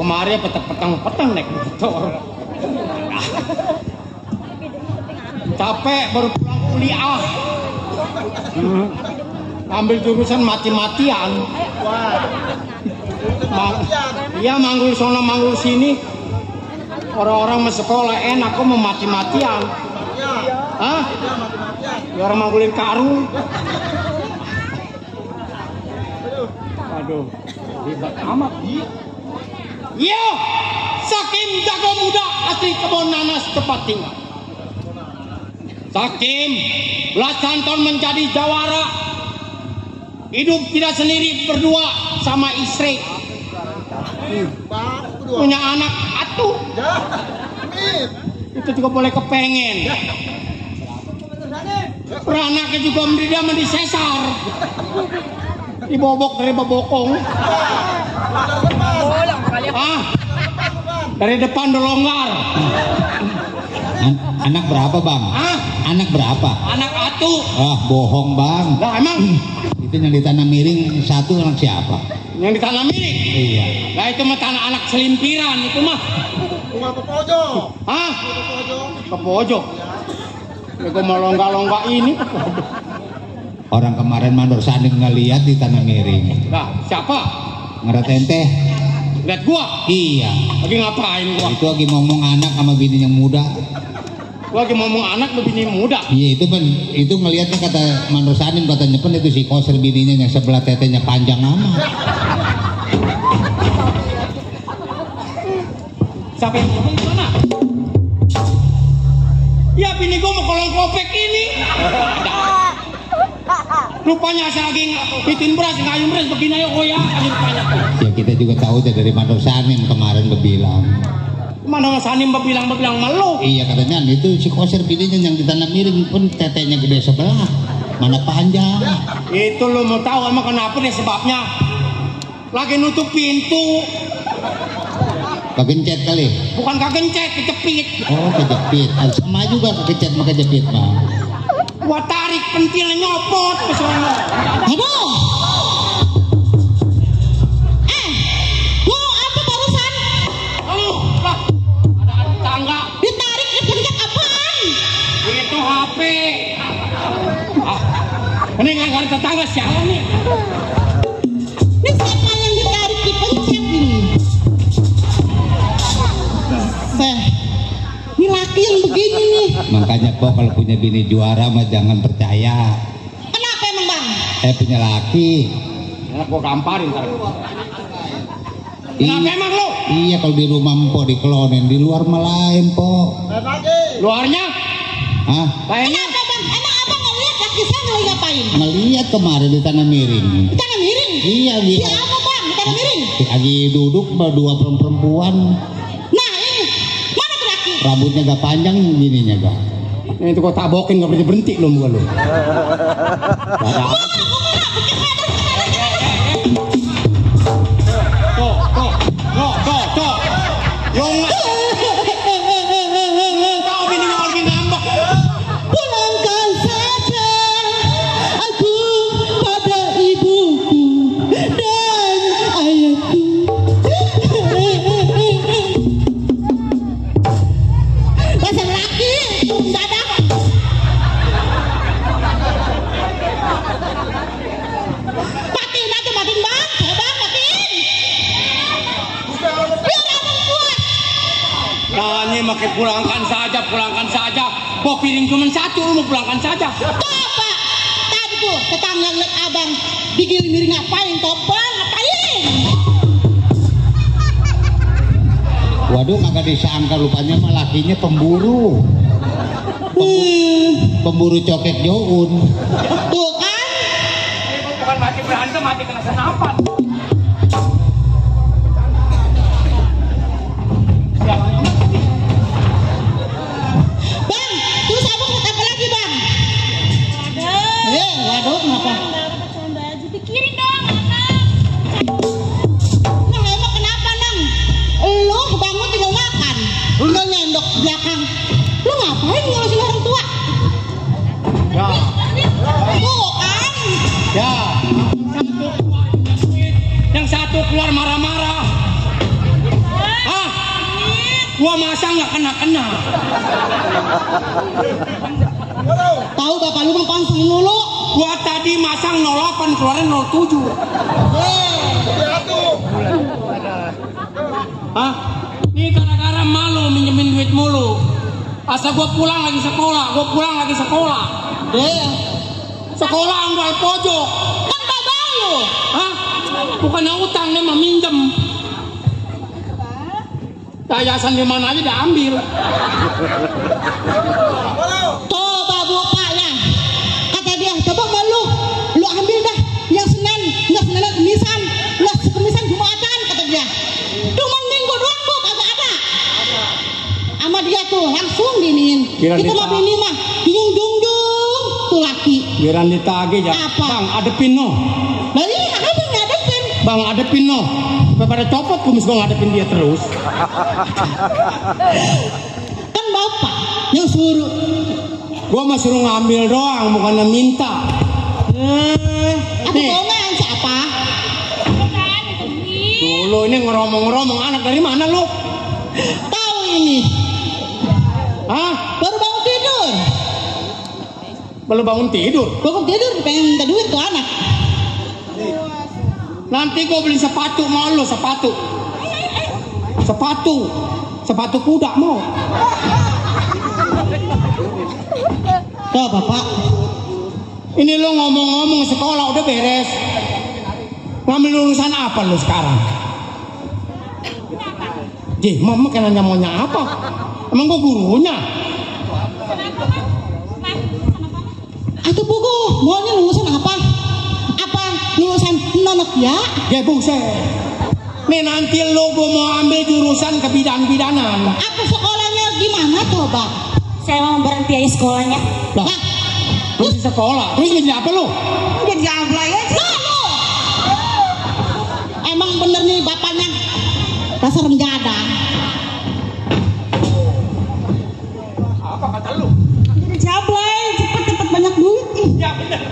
kemarin peteng-peteng naik motor. Capek baru pulang kuliah. Ambil jurusan mati-matian. Iya manggul sono manggul sini. Orang-orang sekolah enak kok mau mati-matian. Hah? Biar manggulin karung. Aduh, ribet amat. Yo, Sakim jago muda asli kebun nanas tempat tinggal. Sakim belasan tahun menjadi jawara. Hidup tidak sendiri, berdua sama istri. Punya anak atuh. Itu juga boleh kepengen. Peranaknya juga dia mendisesar. Dibobok dari bebokong. Dari depan dolonggar. Anak berapa bang? Anak berapa? Anak atuh. Bohong bang. Lah emang? Itu yang di tanah miring satu anak siapa? Yang di tanah miring? Iya. Lah itu mah tanah anak selimpiran itu mah. Bunga ke pojok. Hah? Ke pojok. Ya gue mau longga-longga ini. Orang kemarin Mandor Sani ngeliat di tanah miring. Nah, siapa? Ngeratain teh. Lihat gua? Iya. Lagi ngapain gua? Itu lagi ngomong anak sama bini yang muda. Gua lagi ngomong anak sama bini muda. Iya itu ngelihatnya kata Mandor Sani katanya pun itu si koser bininya yang sebelah tetenya panjang amat. Siapa yang ngomong sana? Ya bini gua mau kolong kopek ini. Rupanya saya lagi bikin beras, ngayun beras begini ayo koyak rupanya. Ya kita juga tahu dari Mandor Sanim kemarin berbilang. Mandor Sanim berbilang malu. Iya katanya itu si koser bininya yang di tanah miring pun tetenya gede sebelah. Mana panjang. Itu lo mau tahu emang kenapa deh sebabnya? Lagi nutup pintu. Kegencet kali. Bukan kagencet, kejepit. Oh kejepit. Sama juga kegencet sama kejepit mah. Gua tarik pentilnya nyopot ke sana. Aduh. Mau apa barusan? Lah, ada tangga. Ditarik dipencet apaan? Itu HP. Ini nggak ada tetangga siapa nih? Ini siapa yang ditarik dipencet ini? Ini laki yang begini nih. Makanya kok kalau punya bini juara mah jangan percaya. Kenapa emang bang? Punya laki. Enak gua gamparin ntar. Kenapa emang lo? Iya kalau di rumah empo dikelonin, di luar mah lain po. Luarnya? Hah? Kayaknya. Kenapa bang? Emang abang nggak lihat laki saya lagi ngapain? Ngeliat kemarin di tanah miring. Di tanah miring? Iya Di apa bang? Di tanah miring? Lagi duduk berdua perempuan. Nah ini mana tuh laki? Rambutnya gak panjang, bininya gak. Ini tuh gua tabokin gak berhenti lo muka lo. Tuh. Yang kau bini mau lagi ngambek. Pulangkan saja aku pada ibuku dan ayahku. Pasang laki, dadah. Matiin aja, matiin bang, matiin. Biar abang kuat. Nah ini makin pulangkan saja. Bawa piring cuma satu, lu mau pulangkan saja. Apa? Tadi tuh tetangga ngeliat abang digiling miring ngapain? Topang ngapain? Waduh kagak disangka rupanya mah lakinya pemburu. Pemburu cokek Joun. Tuh kan? Bukan mati berantem, mati kena senapan. Bang, terus abang buat apa lagi bang? Waduh, kenapa? Pikirin dong, anak. Nang emang kenapa nang? Lu bangun tinggal makan, lu nyendok belakang. Lu ngapain ngurusin orang tua? Ya. Tuh kan? Ya. Yang satu keluar marah-marah. Gua masa nggak kena. Tahu bapak lu mah pantang mulu. Gua tadi masang 08 keluarin 07. Hah? Ini gara-gara malu minjemin duit mulu. Asa gua pulang lagi sekolah. Sekolah anggal pojok. Kan bapak lu. Hah? Bukannya utang, dia mah minjem. Yayasan di mana aja udah ambil. Coba bapaknya. Kata dia, coba malu. Lu ambil dah yang Senin, enggak Senin Kemisan. Lu Kemisan Jumatan kata dia. Cuma minggu doang bu, kagak ada. Sama dia tuh langsung diniin. Kita mah bini mah dung tuh laki. Biaran ditagih ya. Apa? Bang, adepin no. Nah ini ada ngadepin. Bang, adepin no. Pada copot kumis gua ngadepin dia terus. Kan bapak yang suruh. Gua mah suruh ngambil doang, bukannya minta. Aku bohongan siapa? Dulu ini ngeromong anak dari mana lu? Tahu ini. Hah? Baru bangun tidur. Belum bangun tidur. Bangun tidur pengen minta duit tuh anak. Nanti gua beli sepatu mau lu, sepatu kuda mau. Tuh bapak. Ini lu ngomong-ngomong sekolah udah beres. Ngambil lulusan apa lu sekarang? Jih, mama kan nanya maunya apa? Emang gua gurunya? Atau buku, maunya lulusan apa? Lulusan nonok ya? Ya buset. Nih nanti lo gua mau ambil jurusan kebidanan-bidanan. Apa sekolahnya gimana coba? Saya mau berhenti aja sekolahnya. Lah, terus sekolah, terus jadi apa lo? Jadi ablay aja. Emang bener nih bapaknya dasar menjada. Apa kata lu? Jadi jablay, cepet banyak duit. Ya bener.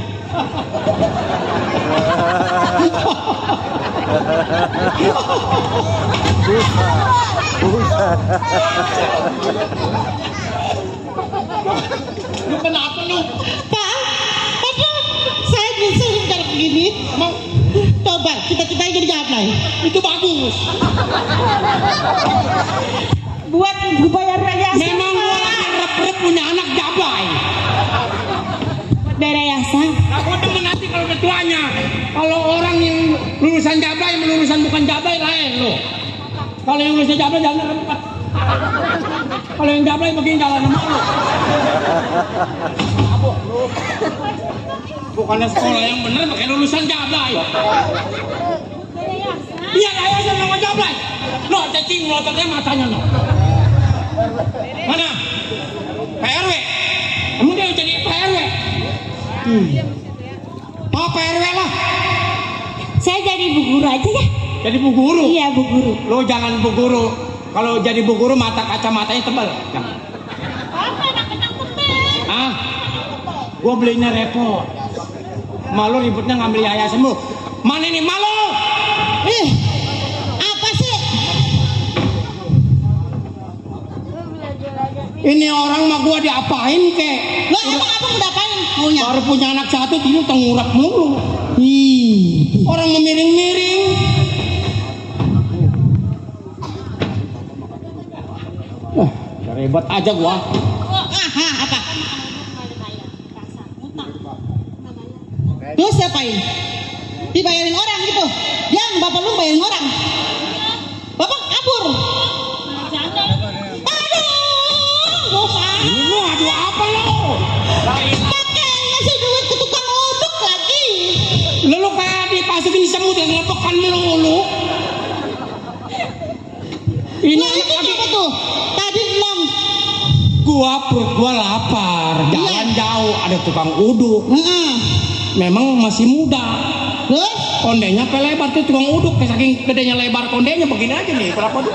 Lu kenapa lu? Pak, aduh, saya bisa cara begini. Emang Coba kita jadi jablay. itu bagus. Buat bayar yayasan. Memang gua rep punya anak jablay. Bayar yayasan. Aku demen nanti kalau ketuanya. Kalau orang yang lulusan jablay sama lulusan bukan jablay lain lo. Kalau yang lulusan jablay jangan rempat. Kalau yang jablay begini jalan sama lo. Bukannya sekolah yang bener pakai lulusan jablay. Iya yayasan sama jablay. Lo cacing melototnya matanya lo. Mana? PRW. Kamu dia jadi PRW. Oh PRW lah. Saya jadi bu guru aja ya. Jadi bu guru. Iya bu guru. Lo jangan bu guru. Kalau jadi bu guru mata kacamatanya tebal. Jangan. Apa anak-anak tebel? Ah, gua belinya repot. Malu ributnya ngambil yayasan lu. Mana ini malu? Apa sih? Ini orang mah gua diapain kek? Lo emang apa udah apain maunya? Baru punya anak satu tidur tengurap mulu. Orang memiring-miring. Ribet aja gua. Apa? Terus siapain? Dibayarin orang gitu. Yang bapak lu bayarin orang. Bapak kabur. Aduh, bapak. Ini lu adu apa lo? Pakai ngasih duit ke tukang odok lagi. Lu kayak dipasukin semut yang ngelepekan melulu. Ini Nah itu apa tuh? Tadi long. perut gua lapar, jalan jauh, ada tukang uduk. Memang masih muda. Terus? Kondenya lebar tuh tukang uduk, saking gedenya lebar kondenya begini aja nih, berapa tuh?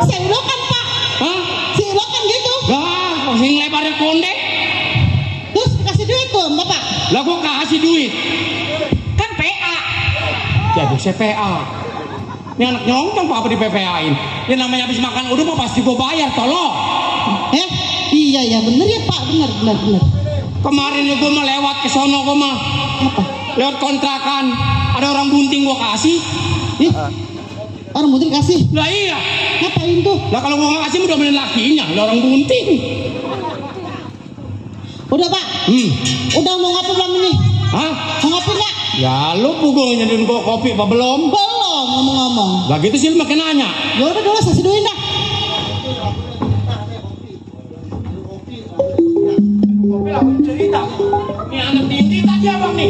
Silokan pak. Hah? Silokan gitu. Lah, saking lebarnya konde. Terus kasih duit tuh bapak. Lah gua kasih duit. Kan PA. Jadi CPA. Ini anak nyongkong apa di PPA-in. Ini namanya habis makan udah mah pasti gue bayar, tolong. Iya bener ya Pak, bener. Kemarin gue mah lewat ke sono gue mah. Apa? Lewat kontrakan, ada orang bunting gue kasih. Orang bunting kasih? Lah iya. Ngapain tuh? Lah kalau gue nggak kasih udah bener lakinya, lah orang bunting. Udah Pak. Udah mau ngopi belum ini? Hah? Mau ngopi nggak? Ya lu pukul nyediain gue kopi apa belum? Belum ngomong-ngomong. Lah gitu sih lu makin nanya. Ya udah dulu saya seduhin dah. Kopi lah cerita. Ini anak tinti tadi abang nih.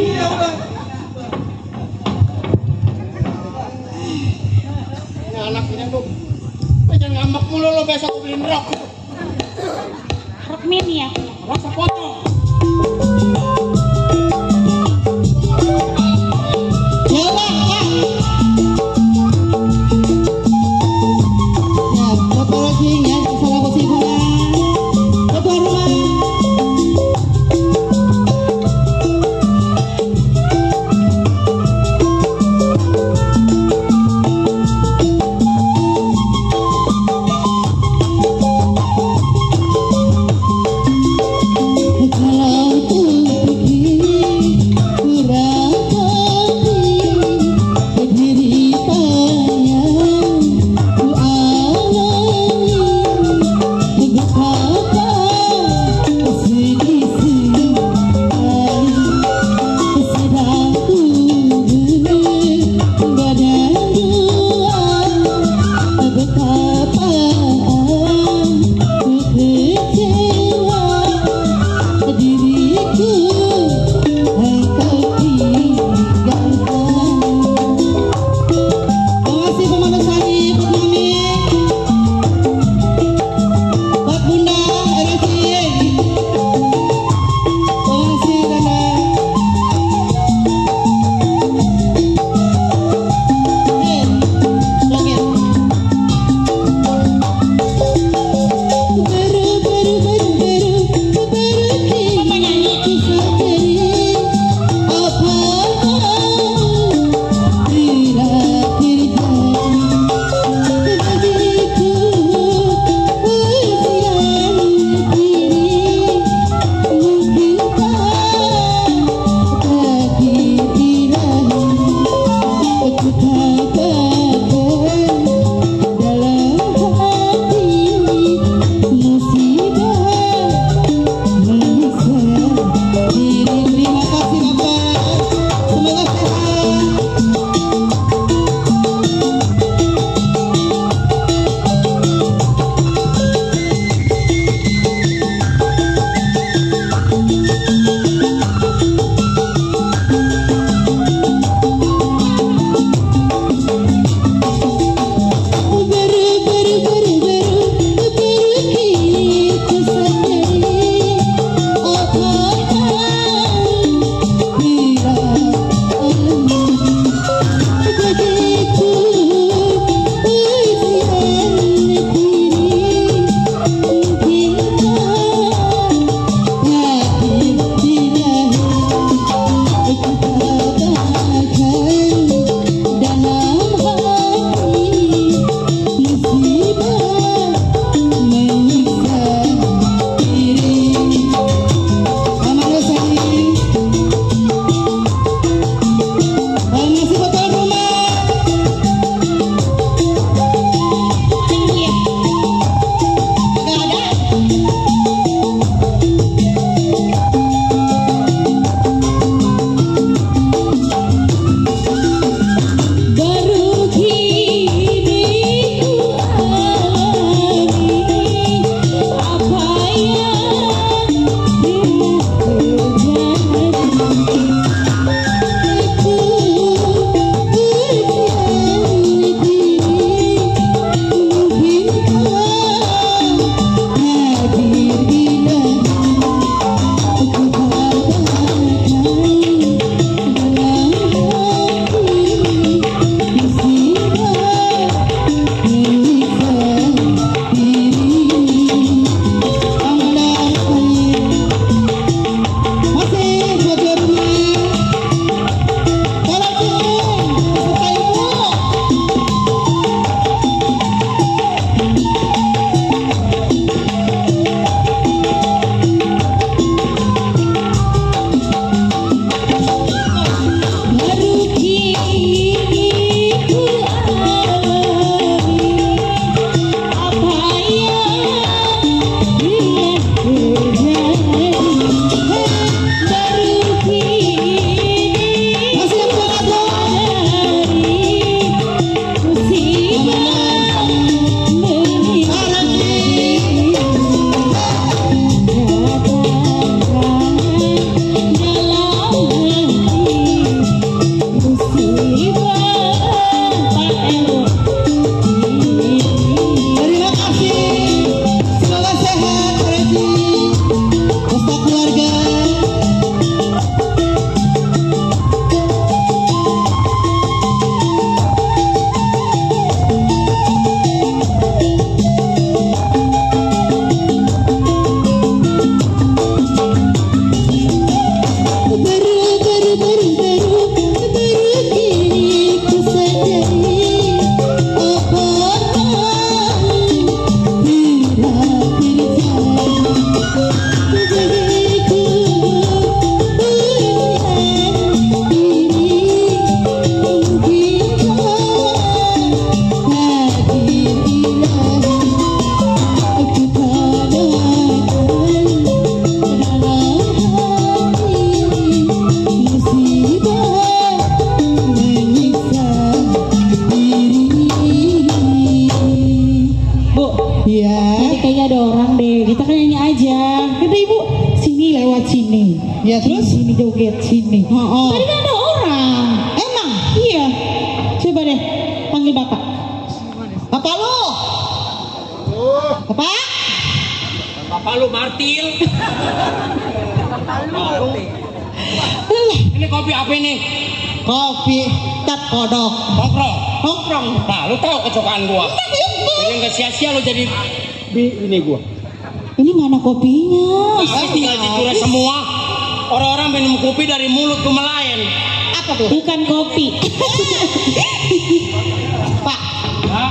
Ini anak ini tuh. Jangan ngambek mulu lo besok beliin rok. Rok mini ya. Rok sepotong. Ya udah Pak. Ya, bapak lagi ya, salah kesibukan. Ketua rumah. Iya. Nanti kayaknya ada orang deh. Kita kan nyanyi aja. Kata ibu, sini lewat sini. Ya terus? Sini joget sini. Oh. Tadi kan ada orang. Emang? Iya. Coba deh panggil bapak. Bapak lu? Bapak? Bapak lu martil. Ini kopi apa ini? Kopi cat kodok. Nongkrong. Nongkrong. Nah, lu tahu kecokaan gua. Jadi nggak sia-sia lu jadi ini gua. Ini mana kopinya? Nah, tinggal dicurah semua. Orang-orang minum kopi dari mulut ke melayan. Apa tuh? Bukan kopi. Pak, Hah?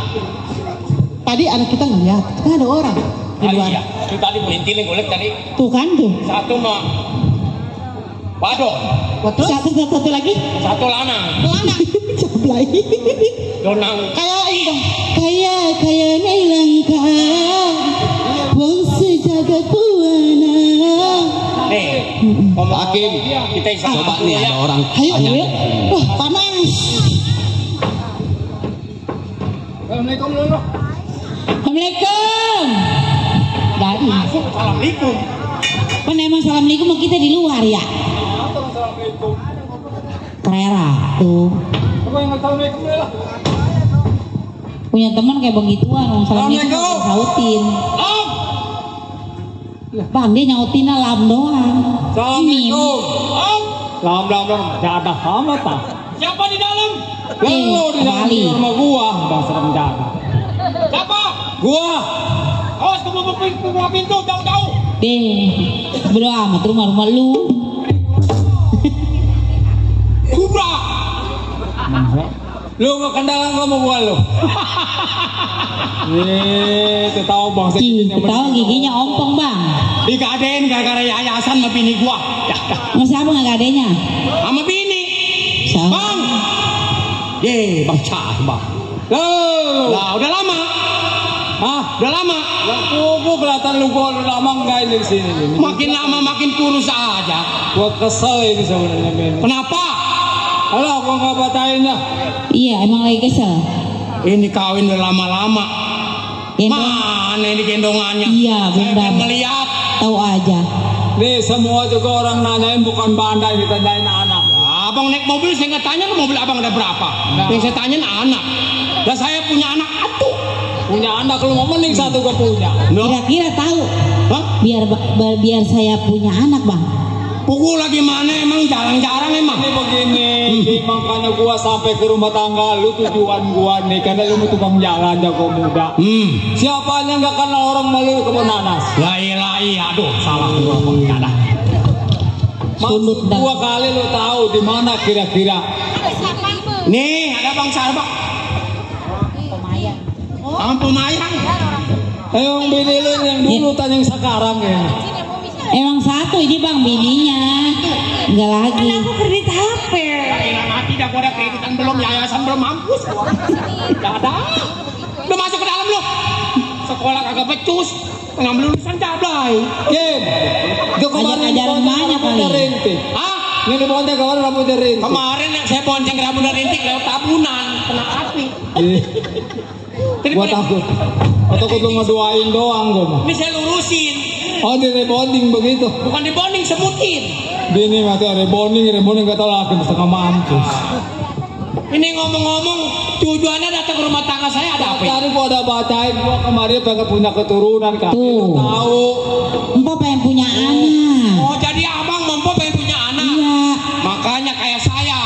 tadi anak kita ngeliat, kan ada orang di luar. Iya. Itu tadi bulintilin golek tadi. Tuh kan tuh. Satu mah badon, Satu lagi. satu lanang. Pelana. Cablay. Donang. Kayak ini dong. Kayaknya langka. Wong sejagat buana. Nih, ngomong Hakim, kita isap coba dulu nih ya. ada orang Ayo, tanya. ayo. Wah, panas. Assalamualaikum dulu. Assalamualaikum. Dari. Masuk, assalamualaikum. Kan emang assalamualaikum kita di luar ya. Kerera tuh. Apa yang assalamualaikum dulu? Punya teman kayak begituan. Assalamualaikum. Assalamualaikum. Sautin. Om. Bang dia nyautin alam doang. Assalamualaikum. Om. Lam. Jaga amat tak. Siapa di dalam? Lu di dalam Bali. rumah gua, Bang Serem jaga. Siapa? Gua. Awas ke buka pintu jauh-jauh. Deh, berdoa amat rumah-rumah lu. Kubra. Lu nggak kendalan kamu bukan lu? Itu tahu Bang Tahu giginya ompong bang. Digadein gara-gara yayasan sama bini gua. Mas siapa nggak gadenya? Sama bini. Sama. Bang. Ye, Bang Cah, Bang. Lah, udah lama. Hah, udah lama. Gua kelihatan lu gua udah lama enggak ini di sini. Makin lama makin kurus aja. Gua kesel ini sebenarnya men. Kenapa? Alah, gua enggak batain dah. Iya emang lagi kesel. Ini kawin udah lama-lama. Gendong. Mana ini gendongannya? Iya, Saya benar. pengen melihat. Tahu aja. Nih semua juga orang nanyain bukan bandai, ditanyain anak. Abang naik mobil saya nggak tanya mobil abang ada berapa. Yang saya tanyain anak. Lah saya punya anak atuh. Punya anak lu mau mending satu gua punya. No. Kira-kira tahu? Hah? Biar saya punya anak bang. Pukul lagi mana emang jarang-jarang emang. Ini begini, makanya gua sampai ke rumah tangga lu tujuan gua nih karena lu mau tukang jalan jago muda. Siapa yang nggak kenal orang malu kebun nanas? Iya, aduh salah gua bang. Nggak ada. Sundut Maksud dah. gua kali lu tahu di mana kira-kira? Nih ada bang Sarba. Sama pemayang. Yang bini lu yang dulu tanya yang sekarang ya. Emang satu ini bang bininya. Enggak lagi. Aku kredit HP. Enak mati dah gua ada kreditan belum, yayasan belum mampus. Nggak ada. Lu masuk ke dalam lu. Sekolah kagak becus. Ngambil lulusan Jablay. Kim, itu kemarin Ajaran banyak kali. rintik. Hah? Ini di Bonteng kemarin rambutnya rintik. Kemarin yang saya bonceng rambut dari rintik lewat tabunan, kena api. Jadi Gua takut. Takut lu ngedoain doang gua mah. ini saya lurusin, Oh di rebonding begitu. bukan dibonding sebutin. Bini mati rebonding gak tau laki setengah mampus. Ini ngomong-ngomong, tujuannya datang ke rumah tangga saya ada apa? Ya? Tadi gua udah bacain gua kemarin pengen punya keturunan kan. Tuh. Tahu. Empok pengen punya anak. Oh jadi abang mampu pengen punya anak, Iya. makanya kayak saya,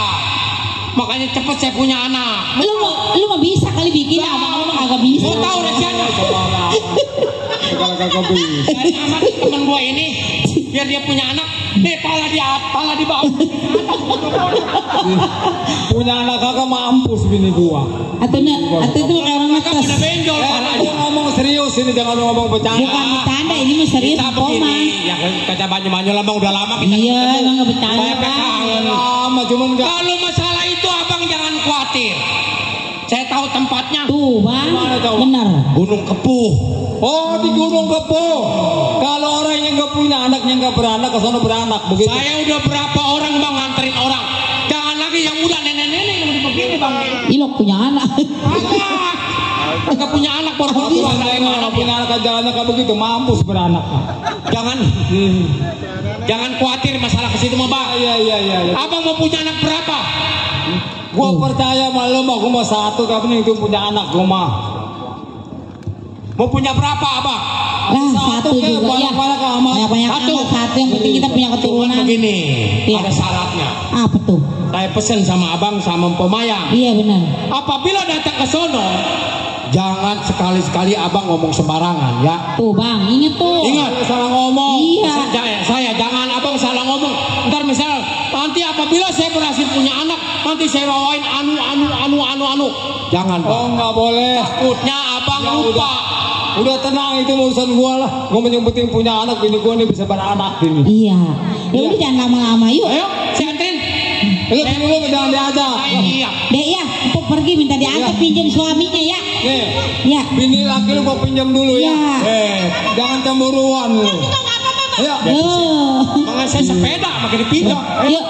makanya cepet saya punya anak. Lu mah bisa kali bikin abang lu mah kagak bisa. Mau tahu rahasianya? Kalau kagak bisa. Dari amat temen gua ini, biar dia punya anak, pala di atas, pala di bawah. Punya anak kagak mampus bini gua. Atau itu kayak orang Maka ngetes. pada benjol palanya. Gua ngomong serius ini jangan lu ngomong bercanda. Bukan bercanda ini mah serius Kita empok mah. begini, ya kita banyak-banyak lama udah lama kita Iya ketemu. emang nggak bercanda Saya bang. kangen. Lama cuman enggak. Kalau masalah itu abang jangan khawatir. Saya tahu tempatnya. Tuh bang, Mana tahu? bener. Gunung Kepuh. Oh di Gunung Kepuh. Kalau orang yang nggak punya anaknya nggak beranak ke sana beranak begitu. Saya udah berapa orang bang nganterin orang. Jangan lagi yang muda nenek-nenek yang udah begini bang. Ilok punya anak. Kagak. Nggak punya anak baru Kalau bisa. nggak punya anak jalannya kayak begitu, mampus beranak. Jangan khawatir masalah ke situ mah bang. Iya. Abang mau punya anak berapa? Gua percaya malu mah, gua mau satu, tapi itu punya anak gua mah. Mau punya berapa abang? Satu juga ya. Banyak satu yang penting kita punya keturunan. Begini, Iya. ada syaratnya. Apa tuh? Saya pesen sama abang sama pemayang. Iya benar. Apabila datang ke sono, jangan sekali-sekali abang ngomong sembarangan ya. Tuh bang, inget tuh. Ingat, salah ngomong. Iya. Saya jangan abang salah ngomong. Ntar misal nanti apabila saya berhasil punya anak, nanti saya bawain anu. Jangan bang. Oh nggak boleh. Takutnya abang Ya, lupa. Udah tenang, itu urusan gua lah. Gua yang penting punya anak, bini gua ini bisa beranak ini. Iya. Ya udah jangan lama-lama yuk. Ayo, saya anterin. Lu dulu jangan diajak. Iya. Dek ya, empuk pergi minta diantar pinjam suaminya ya. Nih, Ya. bini laki lu gua pinjam dulu ya. Iya. Jangan cemburuan lu. Ayo. Yo. Makanya saya sepeda makin dipinjam. Yuk.